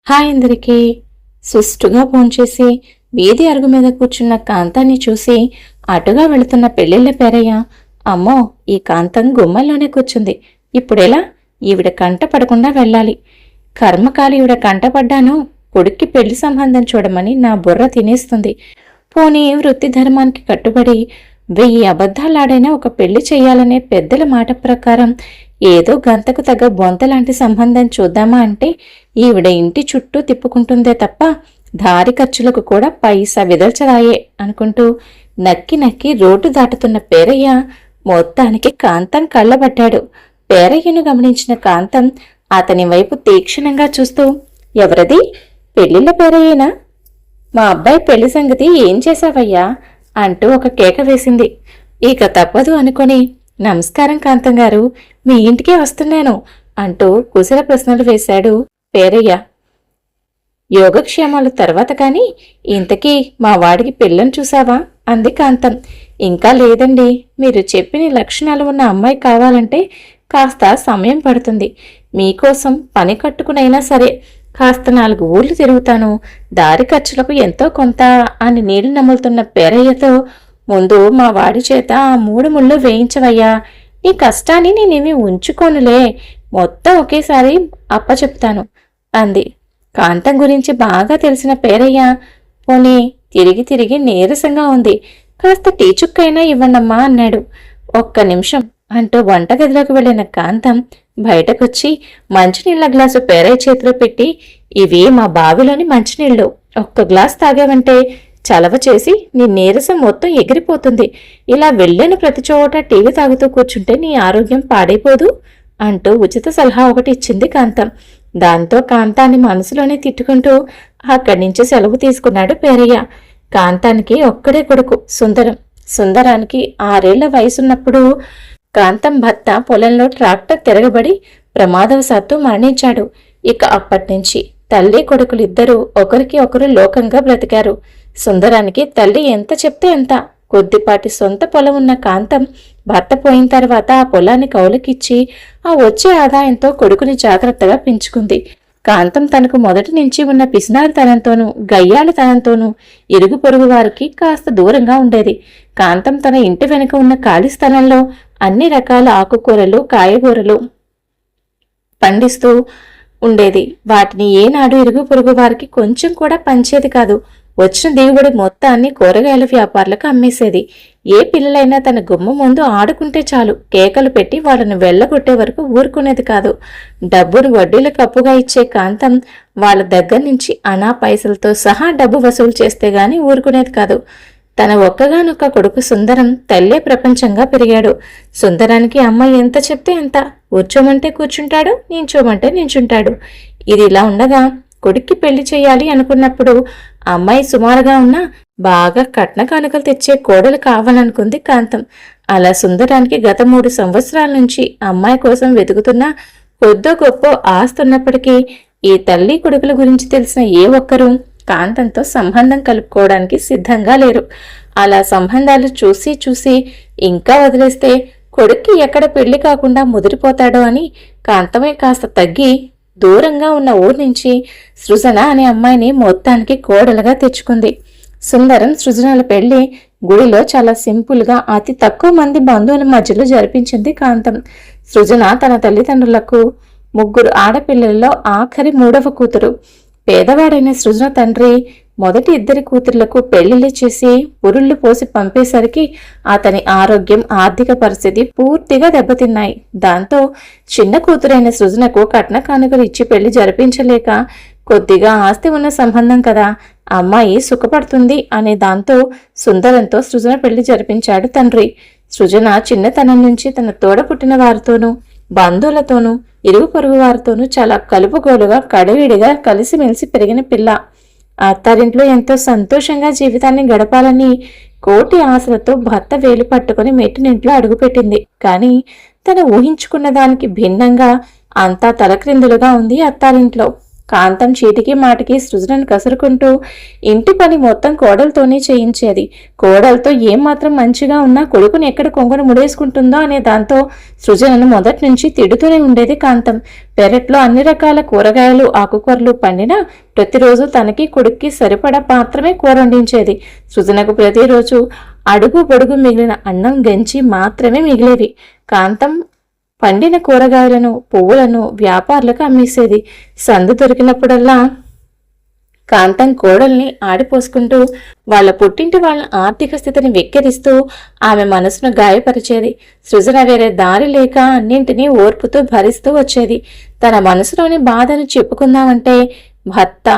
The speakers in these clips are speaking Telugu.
హాయ్ అందరికీ. సుష్టుగా భోంచేసి వీధి అరుగు మీద కూర్చున్న కాంతాన్ని చూసి అటుగా వెళుతున్న పెళ్ళిళ్ళ పేరయ్య, అమ్మో ఈ కాంతం గుమ్మల్లోనే కూర్చుంది, ఇప్పుడెలా? ఈవిడ కంట పడకుండా వెళ్ళాలి. కర్మకాలి ఈవిడ కంటపడ్డాను, కొడుక్కి పెళ్లి సంబంధం చూడమని నా బుర్ర తినేస్తుంది. పోనీ వృత్తి ధర్మానికి కట్టుబడి 1000 అబద్ధాలాడైనా ఒక పెళ్లి చెయ్యాలనే పెద్దల మాట ప్రకారం ఏదో గంతకు తగ్గ బొంతలాంటి సంబంధం చూద్దామా అంటే ఈవిడ ఇంటి చుట్టూ తిప్పుకుంటుందే తప్ప దారి ఖర్చులకు కూడా పైసా విదల్చరాయే అనుకుంటూ నక్కి నక్కి రోడ్డు దాటుతున్న పేరయ్య మొత్తానికి కాంతం కళ్ళబడ్డాడు. పేరయ్యను గమనించిన కాంతం అతని వైపు తీక్షణంగా చూస్తూ, ఎవరది? పెళ్లిళ్ళ పేరయ్యేనా? మా అబ్బాయి పెళ్లి సంగతి ఏం చేశావయ్యా అంటూ ఒక కేక వేసింది. ఇక తప్పదు అనుకొని, నమస్కారం కాంతం గారు, మీ ఇంటికే వస్తున్నాను అంటూ కుశల ప్రశ్నలు వేశాడు పేరయ్య. యోగక్షేమాలు తర్వాత కాని ఇంతకీ మా వాడికి పెళ్ళని చూసావా అంది కాంతం. ఇంకా లేదండి, మీరు చెప్పిన లక్షణాలు ఉన్న అమ్మాయి కావాలంటే కాస్త సమయం పడుతుంది. మీకోసం పని కట్టుకునైనా సరే కాస్త 4 ఊర్లు తిరుగుతాను, దారి ఖర్చులకు ఎంతో కొంత అని నీళ్లు నములుతున్న పేరయ్యతో, ముందు మా వాడి చేత ఆ 3 ముళ్ళు వేయించవయ్యా, నీ కష్టాన్ని నేనేమి ఉంచుకోనులే, మొత్తం ఒకేసారి అప్పచెప్తాను అంది. కాంతం గురించి బాగా తెలిసిన పేరయ్య, పోనీ తిరిగి తిరిగి నీరసంగా ఉంది, కాస్త టీ చుక్కైనా ఇవ్వండమ్మా అన్నాడు. ఒక్క నిమిషం అంటూ వంటగదిలోకి వెళ్లిన కాంతం బయటకొచ్చి మంచినీళ్ల గ్లాసు పేరయ్య చేతిలో పెట్టి, ఇవి మా బావిలోని మంచినీళ్లు, ఒక్క గ్లాస్ తాగావంటే చలవ చేసి నీ నీరసం మొత్తం ఎగిరిపోతుంది, ఇలా వెళ్ళిన ప్రతి చోట టీవీ తాగుతూ కూర్చుంటే నీ ఆరోగ్యం పాడైపోదు అంటూ ఉచిత సలహా ఒకటి ఇచ్చింది కాంతం. దాంతో కాంతాన్ని మనసులోనే తిట్టుకుంటూ అక్కడి నుంచి సెలవు తీసుకున్నాడు పేరయ్య. కాంతానికి ఒక్కడే కొడుకు సుందరం. సుందరానికి 6 ఏళ్ల వయసున్నప్పుడు కాంతం భర్త పొలంలో ట్రాక్టర్ తిరగబడి ప్రమాదవశాత్తు మరణించాడు. ఇక అప్పటినుంచి తల్లి కొడుకులిద్దరూ ఒకరికి ఒకరు లోకంగా బ్రతికారు. సుందరానికి తల్లి ఎంత చెప్తే ఎంత. కొద్దిపాటి సొంత పొలం ఉన్న కాంతం భర్త పోయిన తర్వాత ఆ పొలాన్ని కౌలుకిచ్చి ఆ వచ్చే ఆదాయంతో కొడుకుని జాగ్రత్తగా పెంచుకుంది. కాంతం తనకు మొదటి నుంచి ఉన్న పిసినారితనంతోనూ గయ్యాళితనంతోనూ ఇరుగు పొరుగు వారికి కాస్త దూరంగా ఉండేది. కాంతం తన ఇంటి వెనుక ఉన్న ఖాళీ స్థలంలో అన్ని రకాల ఆకుకూరలు కాయగూరలు పండిస్తూ ఉండేది. వాటిని ఏనాడు ఇరుగు పొరుగు వారికి కొంచెం కూడా పంచేది కాదు. వచ్చిన దిగుబడి మొత్తాన్ని కూరగాయల వ్యాపారులకు అమ్మేసేది. ఏ పిల్లలైనా తన గుమ్మ ముందు ఆడుకుంటే చాలు కేకలు పెట్టి వాళ్ళను వెళ్ళగొట్టే వరకు ఊరుకునేది కాదు. డబ్బును వడ్డీలకు అప్పుగా ఇచ్చే కాంతం వాళ్ళ దగ్గర నుంచి అనా పైసలతో సహా డబ్బు వసూలు చేస్తే గాని ఊరుకునేది కాదు. తన ఒక్కగానొక్క కొడుకు సుందరం తల్లే ప్రపంచంగా పెరిగాడు. సుందరానికి అమ్మ ఎంత చెప్తే ఎంత, కూర్చోమంటే కూర్చుంటాడు, నించోమంటే నించుంటాడు. ఇది ఇలా ఉండగా కొడుక్కి పెళ్లి చేయాలి అనుకున్నప్పుడు అమ్మాయి సుమారుగా ఉన్నా బాగా కట్న కానుకలు తెచ్చే కోడలు కావాలనుకుంది కాంతం. అలా సుందరానికి గత 3 సంవత్సరాల నుంచి అమ్మాయి కోసం వెతుకుతున్నా కొద్దో గొప్ప ఆస్తున్నప్పటికీ ఈ తల్లి కొడుకుల గురించి తెలిసిన ఏ ఒక్కరూ కాంతంతో సంబంధం కలుపుకోవడానికి సిద్ధంగా లేరు. అలా సంబంధాలు చూసి చూసి ఇంకా వదిలేస్తే కొడుక్కి ఎక్కడ పెళ్లి కాకుండా ముదిరిపోతాడో అని కాంతమే కాస్త తగ్గి దూరంగా ఉన్న ఊరి నుంచి సృజన అనే అమ్మాయిని మొత్తానికి కోడలుగా తెచ్చుకుంది. సుందరం సృజనల పెళ్లి గుడిలో చాలా సింపుల్గా అతి తక్కువ మంది బంధువుల మధ్యలో జరిపించింది కాంతం. సృజన తన తల్లిదండ్రులకు 3 ఆడపిల్లల్లో ఆఖరి 3వ కూతురు. పేదవాడైన సృజన తండ్రి మొదటి 2 కూతుర్లకు పెళ్లిళ్ళు చేసి పురుళ్ళు పోసి పంపేసరికి అతని ఆరోగ్యం ఆర్థిక పరిస్థితి పూర్తిగా దెబ్బతిన్నాయి. దాంతో చిన్న కూతురైన సృజనకు కట్న కానుకలు ఇచ్చి పెళ్లి జరిపించలేక కొద్దిగా ఆస్తి ఉన్న సంబంధం కదా, అమ్మాయి సుఖపడుతుంది అనే దాంతో సుందరంతో సృజన పెళ్లి జరిపించాడు తండ్రి. సృజన చిన్నతనం నుంచి తన తోడ పుట్టిన వారితోనూ బంధువులతోనూ ఇరుగు పొరుగు వారితోనూ చాలా కలుపుగోలుగా కడవిడిగా కలిసిమెలిసి పెరిగిన పిల్ల. అత్తారింట్లో ఎంతో సంతోషంగా జీవితాన్ని గడపాలని కోటి ఆశలతో భర్త వేలు పట్టుకుని మెట్టినింట్లో అడుగుపెట్టింది. కానీ తను ఊహించుకున్న దానికి భిన్నంగా అంతా తలక్రిందులుగా ఉంది అత్తారింట్లో. కాంతం చీటికి మాటికి సృజనను కసురుకుంటూ ఇంటి పని మొత్తం కోడలతోనే చేయించేది. కోడలతో ఏమాత్రం మంచిగా ఉన్నా కొడుకుని ఎక్కడ కొంగును ముడేసుకుంటుందో అనే దాంతో సృజనను మొదటి నుంచి తిడుతూనే ఉండేది కాంతం. పెరట్లో అన్ని రకాల కూరగాయలు ఆకుకూరలు పండినా ప్రతిరోజు తనకి కొడుక్కి సరిపడా మాత్రమే కూర వండించేది. సృజనకు ప్రతిరోజు అడుగు పొడుగు మిగిలిన అన్నం గంచి మాత్రమే మిగిలేవి. కాంతం పండిన కూరగాయలను పువ్వులను వ్యాపారులకు అమ్మేసేది. సందు దొరికినప్పుడల్లా కాంతం కోడల్ని ఆడిపోసుకుంటూ వాళ్ళ పుట్టింటి వాళ్ళ ఆర్థిక స్థితిని వెక్కిరిస్తూ ఆమె మనసును గాయపరిచేది. సృజన వేరే దారి లేక అన్నింటినీ ఓర్పుతూ భరిస్తూ వచ్చేది. తన మనసులోని బాధను చెప్పుకుందామంటే భర్త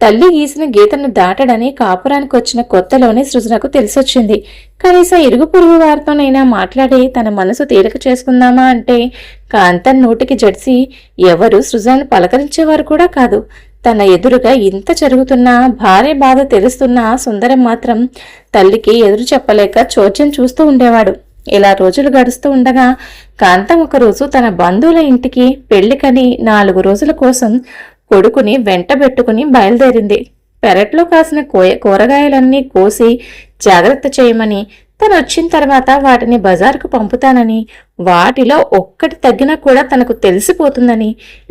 తల్లి గీసిన గీతను దాటడని కాపురానికి వచ్చిన కొత్తలోనే సృజనకు తెలిసొచ్చింది. కనీసం ఇరుగు పొరుగు వారితోనైనా మాట్లాడి తన మనసు తేలిక చేసుకుందామా అంటే కాంతం నోటికి జడిసి ఎవరు సృజనను పలకరించేవారు కూడా కాదు. తన ఎదురుగా ఇంత జరుగుతున్నా భార్య బాధ తెలుస్తున్నా సుందరం మాత్రం తల్లికి ఎదురు చెప్పలేక చోద్యం చూస్తూ ఉండేవాడు. ఇలా రోజులు గడుస్తూ ఉండగా కాంతం ఒకరోజు తన బంధువుల ఇంటికి పెళ్లికని 4 రోజుల కోసం కొడుకుని వెంటబెట్టుకుని బయలుదేరింది. పెరట్లో కాసిన కూరగాయలన్నీ కోసి జాగ్రత్త చేయమని, తను వచ్చిన తర్వాత వాటిని బజారుకు పంపుతానని, వాటిలో ఒక్కటి తగ్గినా కూడా తనకు తెలిసిపోతుందని,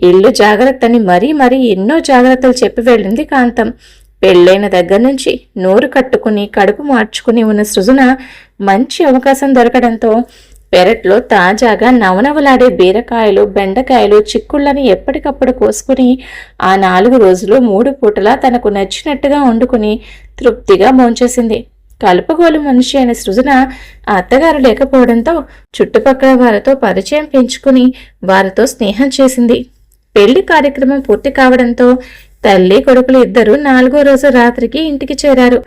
ఇల్లు జాగ్రత్తని మరీ మరీ ఎన్నో జాగ్రత్తలు చెప్పి వెళ్ళింది కాంతం. పెళ్ళైన దగ్గర నుంచి నోరు కట్టుకుని కడుపు మార్చుకుని ఉన్న సృజన మంచి అవకాశం దొరకడంతో పెరట్లో తాజాగా నవనవలాడే బీరకాయలు బెండకాయలు చిక్కుళ్ళని ఎప్పటికప్పుడు కోసుకుని ఆ 4 రోజులు 3 పూటలా తనకు నచ్చినట్టుగా వండుకుని తృప్తిగా భోంచేసింది. కలుపుగోలు మనిషి అయిన సృజన అత్తగారు లేకపోవడంతో చుట్టుపక్కల వారితో పరిచయం పెంచుకుని వారితో స్నేహం చేసింది. పెళ్లి కార్యక్రమం పూర్తి కావడంతో తల్లి కొడుకులు ఇద్దరు 4వ రోజు రాత్రికి ఇంటికి చేరారు.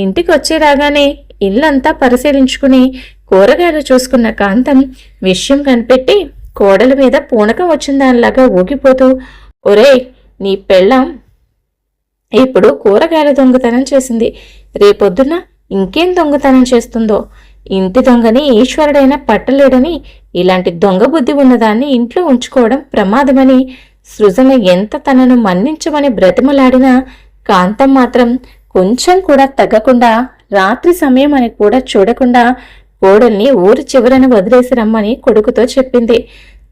ఇంటికి వచ్చి రాగానే ఇల్లంతా పరిశీలించుకుని కూరగాయలు చూసుకున్న కాంతం విషయం కనిపెట్టి కోడల మీద పూనకం వచ్చిన దానిలాగా ఊగిపోతూ, ఒరేయ్, నీ పెళ్ళాం ఇప్పుడు కూరగాయల దొంగతనం చేసింది, రేపొద్దున ఇంకేం దొంగతనం చేస్తుందో, ఇంటి దొంగని ఈశ్వరుడైనా పట్టలేడని ఇలాంటి దొంగ బుద్ధి ఉన్నదాన్ని ఇంట్లో ఉంచుకోవడం ప్రమాదమని సృజన ఎంత తనను మన్నించమని బ్రతిమలాడినా కాంతం మాత్రం కొంచెం కూడా తగ్గకుండా రాత్రి సమయం అని కూడా చూడకుండా కోడల్ని ఊరి చివరన వదిలేసి రమ్మని కొడుకుతో చెప్పింది.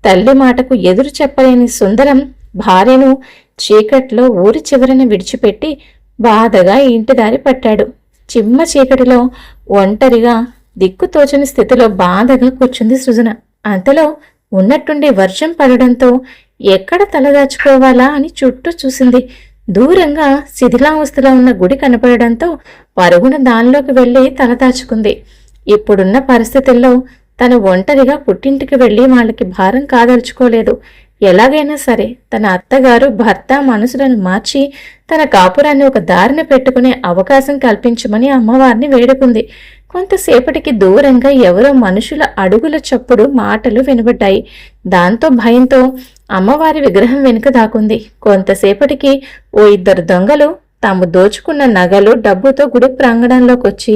తల్లి మాటకు ఎదురు చెప్పలేని సుందరం భార్యను చీకట్లో ఊరి చివరన విడిచిపెట్టి బాధగా ఇంటి దారి పట్టాడు. చిమ్మ చీకటిలో ఒంటరిగా దిక్కుతోచని స్థితిలో బాధగా కూర్చుంది సృజన. అంతలో ఉన్నట్టుండి వర్షం పడడంతో ఎక్కడ తలదాచుకోవాలా అని చుట్టూ చూసింది. దూరంగా శిథిలావస్థలో ఉన్న గుడి కనపడడంతో పరుగున దానిలోకి వెళ్లి తలదాచుకుంది. ఇప్పుడున్న పరిస్థితుల్లో తను ఒంటరిగా పుట్టింటికి వెళ్లి వాళ్ళకి భారం కాదలుచుకోలేదు. ఎలాగైనా సరే తన అత్తగారు భర్త మనసులను మార్చి తన కాపురాన్ని ఒక దారిన పెట్టుకునే అవకాశం కల్పించమని అమ్మవారిని వేడుకుంది. కొంతసేపటికి దూరంగా ఎవరో మనుషుల అడుగుల చప్పుడు మాటలు వినబడ్డాయి. దాంతో భయంతో అమ్మవారి విగ్రహం వెనుక దాకుంది. కొంతసేపటికి ఓ 2 దొంగలు తాము దోచుకున్న నగలు డబ్బుతో గుడి ప్రాంగణంలోకి వచ్చి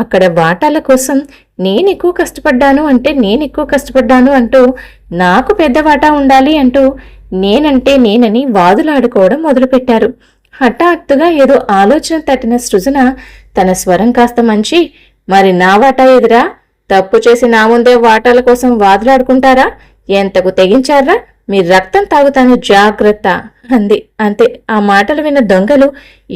అక్కడ వాటాల కోసం నేనెక్కువ కష్టపడ్డాను అంటూ నాకు పెద్ద వాటా ఉండాలి అంటూ నేనంటే నేనని వాదులాడుకోవడం మొదలుపెట్టారు. హఠాత్తుగా ఏదో ఆలోచన తట్టిన సృజన తన స్వరం కాస్త మంచి, మరి నా వాటా ఎదురా, తప్పు చేసి నా ముందే వాటాల కోసం వాదులాడుకుంటారా, ఎంతకు తెగించారా, మీ రక్తం తాగుతాను జాగ్రత్త అంది. అంతే. ఆ మాటలు విన్న దొంగలు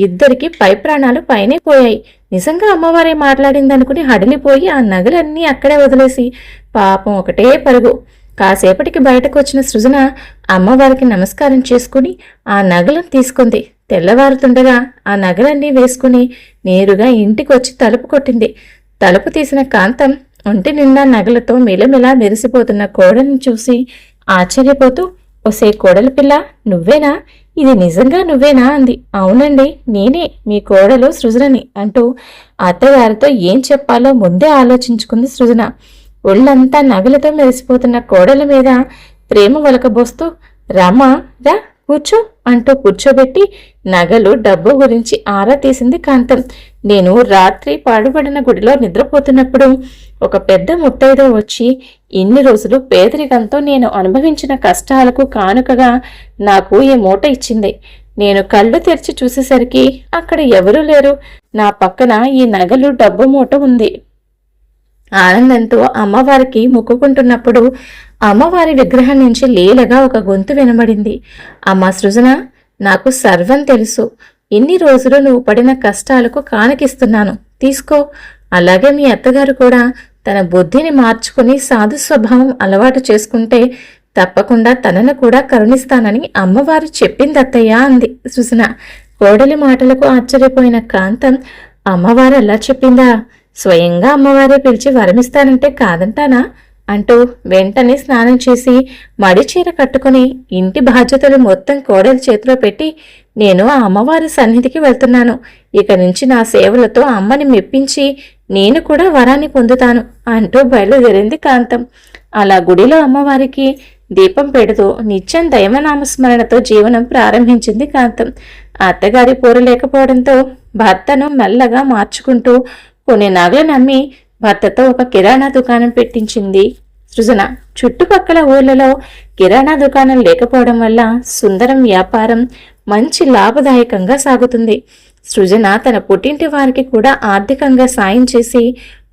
ఇద్దరికి పై ప్రాణాలు పైనే పోయాయి. నిజంగా అమ్మవారే మాట్లాడిందనుకుని హడిలిపోయి ఆ నగలన్నీ అక్కడే వదిలేసి పాపం ఒకటే పరుగు. కాసేపటికి బయటకు వచ్చిన సృజన అమ్మవారికి నమస్కారం చేసుకుని ఆ నగలను తీసుకుంది. తెల్లవారుతుండగా ఆ నగలన్నీ వేసుకుని నేరుగా ఇంటికి వచ్చి తలుపు కొట్టింది. తలుపు తీసిన కాంతం ఒంటి నిండా నగలతో మిలమిలా మెరిసిపోతున్న కోడల్ని చూసి ఆశ్చర్యపోతూ, ఒసే కోడలి పిల్ల, నువ్వేనా? ఇది నిజంగా నువ్వేనా అంది. అవునండి, నేనే, మీ కోడలు సృజనని అంటూ అత్తగారితో ఏం చెప్పాలో ముందే ఆలోచించుకుంది సృజన. ఒళ్ళంతా నగలతో మెరిసిపోతున్న కోడల మీద ప్రేమ ఒలకబోస్తూ, రామా రా, కూర్చో అంటూ కూర్చోబెట్టి నగలు డబ్బు గురించి ఆరా తీసింది కాంతం. నేను రాత్రి పాడుబడిన గుడిలో నిద్రపోతున్నప్పుడు ఒక పెద్ద ముత్తైదో వచ్చి ఇన్ని రోజులు పేదరికంతో నేను అనుభవించిన కష్టాలకు కానుకగా నాకు ఈ మూట ఇచ్చింది. నేను కళ్ళు తెరిచి చూసేసరికి అక్కడ ఎవరూ లేరు. నా పక్కన ఈ నగలు డబ్బు మూట ఉంది. ఆనందంతో అమ్మవారికి మొక్కుకుంటున్నప్పుడు అమ్మవారి విగ్రహం నుంచి లీలగా ఒక గొంతు వినబడింది. అమ్మ సృజన, నాకు సర్వం తెలుసు. ఇన్ని రోజులు నువ్వు పడిన కష్టాలకు కానకిస్తున్నాను, తీసుకో. అలాగే మీ అత్తగారు కూడా తన బుద్ధిని మార్చుకుని సాధు స్వభావం అలవాటు చేసుకుంటే తప్పకుండా తనను కూడా కరుణిస్తానని అమ్మవారు చెప్పింది అత్తయ్య అంది సృజన. కోడలి మాటలకు ఆశ్చర్యపోయిన కాంతం, అమ్మవారు అలా చెప్పిందా? స్వయంగా అమ్మవారే పిలిచి వరమిస్తానంటే కాదంటానా అంటూ వెంటనే స్నానం చేసి మడిచీర కట్టుకుని ఇంటి బాధ్యతలు మొత్తం కోడలి చేతిలో పెట్టి, నేను ఆ అమ్మవారి సన్నిధికి వెళ్తున్నాను. ఇక నుంచి నా సేవలతో అమ్మని మెప్పించి నేను కూడా వరాన్ని పొందుతాను అంటూ బయలుదేరింది కాంతం. అలా గుడిలో అమ్మవారికి దీపం పెడుతూ నిత్యం దైవనామస్మరణతో జీవనం ప్రారంభించింది కాంతం. అత్తగారి పోరు లేకపోవడంతో భర్తను మెల్లగా మార్చుకుంటూ కొన్ని నగలు నమ్మి భర్తతో ఒక కిరాణా దుకాణం పెట్టించింది సృజన. చుట్టుపక్కల ఊర్లలో కిరాణా దుకాణం లేకపోవడం వల్ల సుందరం వ్యాపారం మంచి లాభదాయకంగా సాగుతుంది. సృజన తన పుట్టింటి వారికి కూడా ఆర్థికంగా సాయం చేసి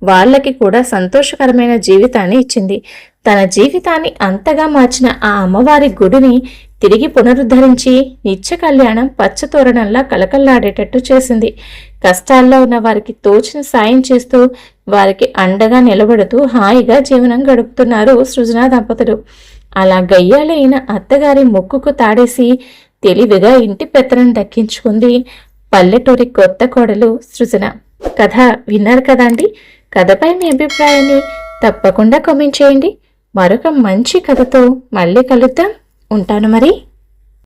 వాళ్ళకి కూడా సంతోషకరమైన జీవితాన్ని ఇచ్చింది. తన జీవితాన్ని అంతగా మార్చిన ఆ అమ్మవారి గుడిని తిరిగి పునరుద్ధరించి నిత్య కళ్యాణం పచ్చతోరణంలా కలకల్లాడేటట్టు చేసింది. కష్టాల్లో ఉన్న వారికి తోచిన సాయం చేస్తూ వారికి అండగా నిలబడుతూ హాయిగా జీవనం గడుపుతున్నారు సృజన దంపతులు. అలా గయ్యాలైన అత్తగారి మొక్కుకు తాడేసి తెలివిగా ఇంటి పెత్తనం దక్కించుకుంది పల్లెటూరి కొత్త కోడలు సృజన. కథ విన్నారు కదండి. కథపై మీ అభిప్రాయాన్ని తప్పకుండా కామెంట్ చేయండి. మరొక మంచి కథతో మళ్ళీ కలుద్దాం. ఉంటాను మరి.